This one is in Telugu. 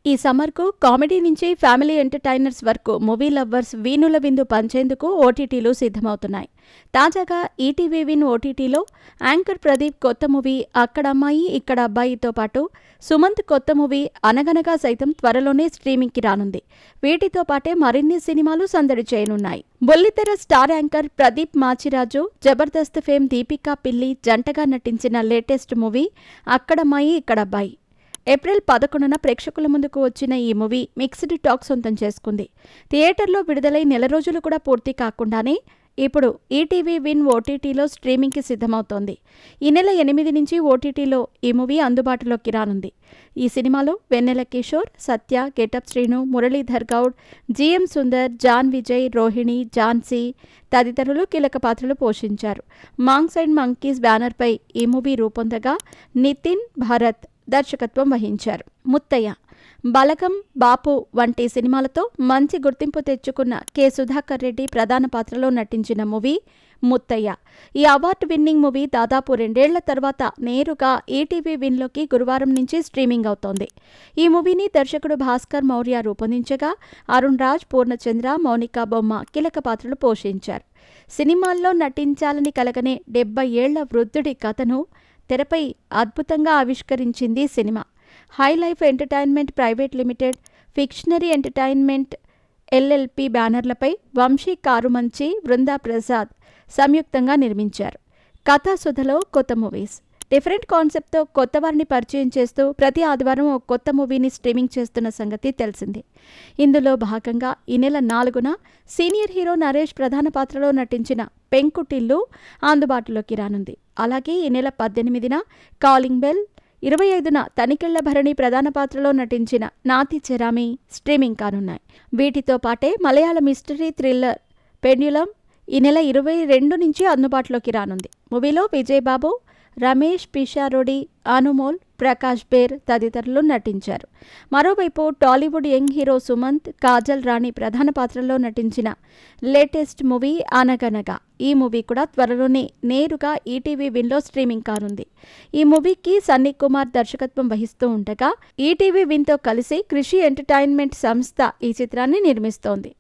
ఈ సమ్మర్కు కామెడీ నుంచి ఫ్యామిలీ ఎంటర్టైనర్స్ వరకు మూవీ లవ్వర్స్ వీణుల విందు పంచేందుకు ఓటీటీలు సిద్ధమవుతున్నాయి. తాజాగా ఈటీవీ విన్ ఓటీటీలో యాంకర్ ప్రదీప్ కొత్త మూవీ అక్కడ అమ్మాయి ఇక్కడ అబ్బాయితో పాటు సుమంత్ కొత్త మూవీ అనగనగా సైతం త్వరలోనే స్ట్రీమింగ్కి రానుంది. వీటితో పాటే మరిన్ని సినిమాలు సందడి చేయనున్నాయి. బుల్లితెర star anchor Pradeep Machiraju, Jabardasth fame Deepika పిల్లి జంటగా నటించిన లేటెస్ట్ మూవీ అక్కడమ్మాయి ఇక్కడ అబ్బాయి. ఏప్రిల్ 11న ప్రేక్షకుల ముందుకు వచ్చిన ఈ మూవీ మిక్స్డ్ టాక్ సొంతం చేసుకుంది. థియేటర్లో విడుదలై నెల రోజులు కూడా పూర్తి కాకుండానే ఇప్పుడు ఈటీవీ విన్ ఓటీటీలో స్ట్రీమింగ్కి సిద్ధమవుతోంది. ఈ నెల 8 నుంచి ఓటీటీలో ఈ మూవీ అందుబాటులోకి రానుంది. ఈ సినిమాలో Vennela Kishore, Satya, getup Srinu, Muralidhar Goud, G M Sundar, John Vijay, Rohini, Jhansi తదితరులు కీలక పాత్రలు పోషించారు. మాంగ్స్ అండ్ మంకీస్ బ్యానర్పై ఈ మూవీ రూపొందగా నితిన్ భరత్ దర్శకత్వం వహించారు. ముత్తయ్య, బలగం, బాపు వంటి సినిమాలతో మంచి గుర్తింపు తెచ్చుకున్న కె. సుధాకర్ రెడ్డి ప్రధాన పాత్రలో నటించిన మూవీ ముత్తయ్య. ఈ అవార్డు విన్నింగ్ మూవీ దాదాపు 2 ఏళ్ల తర్వాత నేరుగా ఈటీవీ విన్లోకి గురువారం నుంచి స్ట్రీమింగ్ అవుతోంది. ఈ మూవీని దర్శకుడు భాస్కర్ మౌర్య రూపొందించగా అరుణ్ రాజ్, పూర్ణచంద్ర, మౌనికా బొమ్మ కీలక పాత్రలు పోషించారు. సినిమాల్లో నటించాలని కలగనే 70 ఏళ్ల వృద్ధుడి కథను తెరపై అద్భుతంగా ఆవిష్కరించింది సినిమా. High life entertainment private limited, fictionary entertainment LLP బ్యానర్లపై వంశీ కారుమంచి, బృందా ప్రసాద్ సంయుక్తంగా నిర్మించారు. కథాసుధలో కొత్త మూవీస్ డిఫరెంట్ కాన్సెప్ట్తో కొత్త వారిని పరిచయం చేస్తూ ప్రతి ఆదివారం ఓ కొత్త మూవీని స్ట్రీమింగ్ చేస్తున్న సంగతి తెలిసిందే. ఇందులో భాగంగా ఈ నెల 4న సీనియర్ హీరో నరేష్ ప్రధాన పాత్రలో నటించిన పెంకుటిల్లు అందుబాటులోకి రానుంది. అలాగే ఈ నెల 18న కాలింగ్ బెల్, 25న తనికెళ్ల భరణి ప్రధాన పాత్రలో నటించిన నాతి చెరామి స్ట్రీమింగ్ కానున్నాయి. వీటితో పాటే మలయాళ మిస్టరీ థ్రిల్లర్ పెండ్యులం ఈ నెల 22 నుంచి అందుబాటులోకి రానుంది. మూవీలో విజయ్ బాబు, రమేష్ పిషారోడి, అనుమోల్, ప్రకాష్ బేర్ తదితరులు నటించారు. మరోవైపు టాలీవుడ్ యంగ్ హీరో సుమంత్, కాజల్ రాణి ప్రధాన పాత్రల్లో నటించిన లేటెస్ట్ మూవీ అనగనగా ఈ మూవీ కూడా త్వరలోనే నేరుగా ఈటీవీ విన్లో స్ట్రీమింగ్ కానుంది. ఈ మూవీకి సన్నీ కుమార్ దర్శకత్వం వహిస్తూ ఉండగా ఈటీవీ విన్తో కలిసి కృషి ఎంటర్టైన్మెంట్ సంస్థ ఈ చిత్రాన్ని నిర్మిస్తోంది.